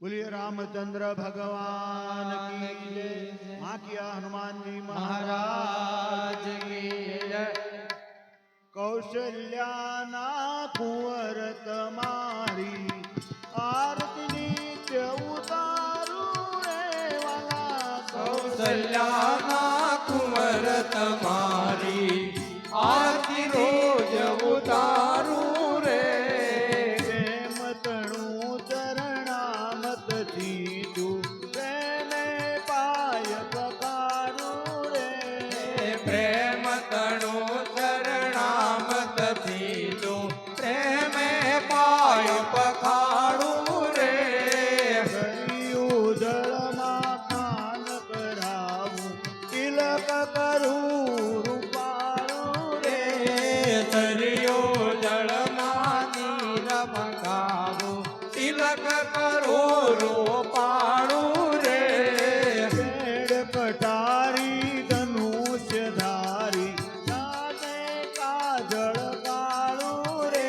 बोलिए रामचंद्र भगवान की जय। वहाँ किया हनुमान जी महाराज की जय। कौशल्याना कुंवर तमारी आरती नित्य उतारू रे वाला। कौशल्याना कुंवर तमारी आरती रोज उतारू रे। प्रेम तणु चरणामत थी प्रेमे पाय पकारू रे। प्रेम तणु चरणामत थी प्रेमे पाय पखाड़ू रे। हरियु जलमा खान करावू तिलक करू रूपारू रे। दरियो जलमा नीर मंगावू तिलक करो रूपाड़ू रे। पेड़ कटारी धनुष्य धारी नाचे काजळ काळू रे।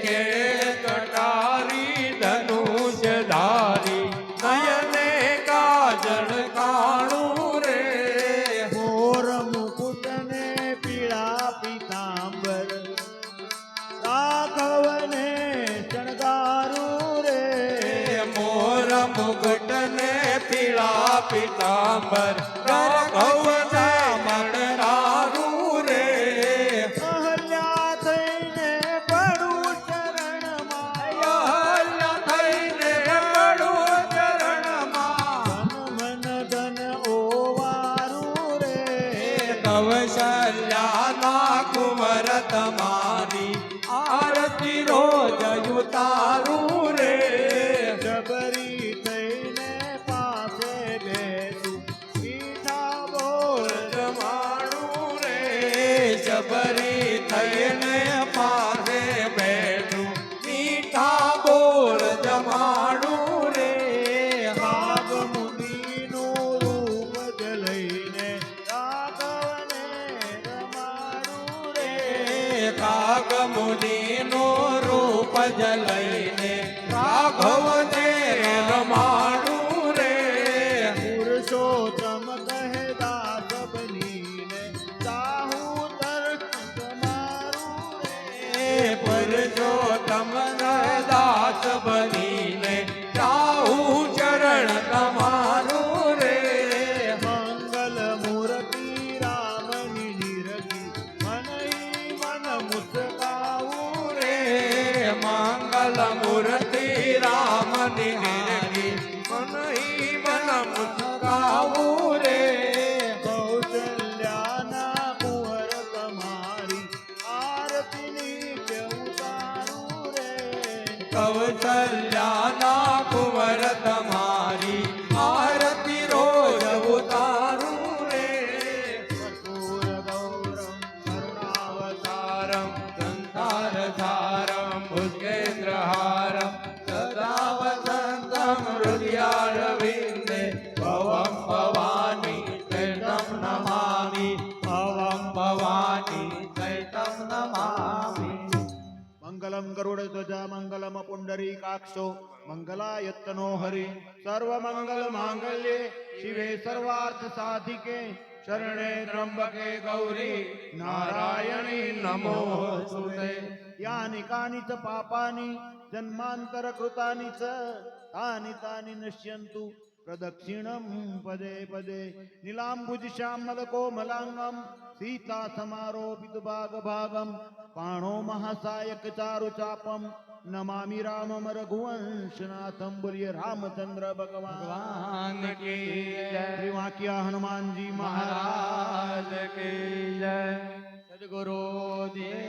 केळ कटारी धनुष धारी नयने काजळ काळू रे। मोर मुकुटने पीळा पीतांबर राघवने शणगारू रे। मोर मुकुटने पीळा पीतांबर राघवने मणरारू रे। अहल्या थईने पडू शरण माया अहल्या थईने पडू चरणमा मन धन ओवारू रे। कौशल्याना कुंवर तमारी आरती रोज उतारू रे। जबरी थईने पासे बेसू मीठा बोल जमाड़ू रे। जबरी थईने पासे बैठू मीठा बोल जमाड़ू रे। भाग मुनीनु रूप जलईने राघवने रमारू रे। काग मुनिनो रूप जलईने राघवने रमाड़ू रे। पुरुषोत्तम कहे दास बनीने साहू दर्शन मारू रे। पुरुषोत्तम दास बनीने चाहू चरण तमारू रे। मंगल मूर्ति राम निरगी मनई मन मुस्काऊ रे। मंगल मूर्ति राम निरगी मन ही मन मुस्काऊ रे। कौशल्याना कुंवर तमारी आरती नित्य उतारू रे। कौशल्याना कुंवर तमारी आरती रोज उतारू रे। कर्पूर गौरम करुणावतारम संसारधारं भुजगेन्द्रहारं सदा वसन्तं हृदयारविन्दे भवं भवानी चैतं नमामि। भवं भवानी चैतं नमामि। मंगलम गरुड़ ध्वजा मंगलम पुंडरीकाक्षो मंगलायतनो हरि। सर्व मंगल मांगल्ये शिवे सर्वार्थ साधिके शरणे त्र्यंबके गौरी नारायणी नमोस्तुते। यानि कानि च पापानि जन्मांतर कृतानि च तानि तानि नश्यन्तु प्रदक्षिणं पदे पदे। नीलांबुज श्यामल कोमलांगम सीता समारोपित भाग भागम पाणो महासायक चारु चापम नमामि रामम रघुवंशनाथम। बोलिए रामचंद्र भगवान की जय। श्री वहाँ किया हनुमान जी महाराज महाराज की जय। सद्गुरु देव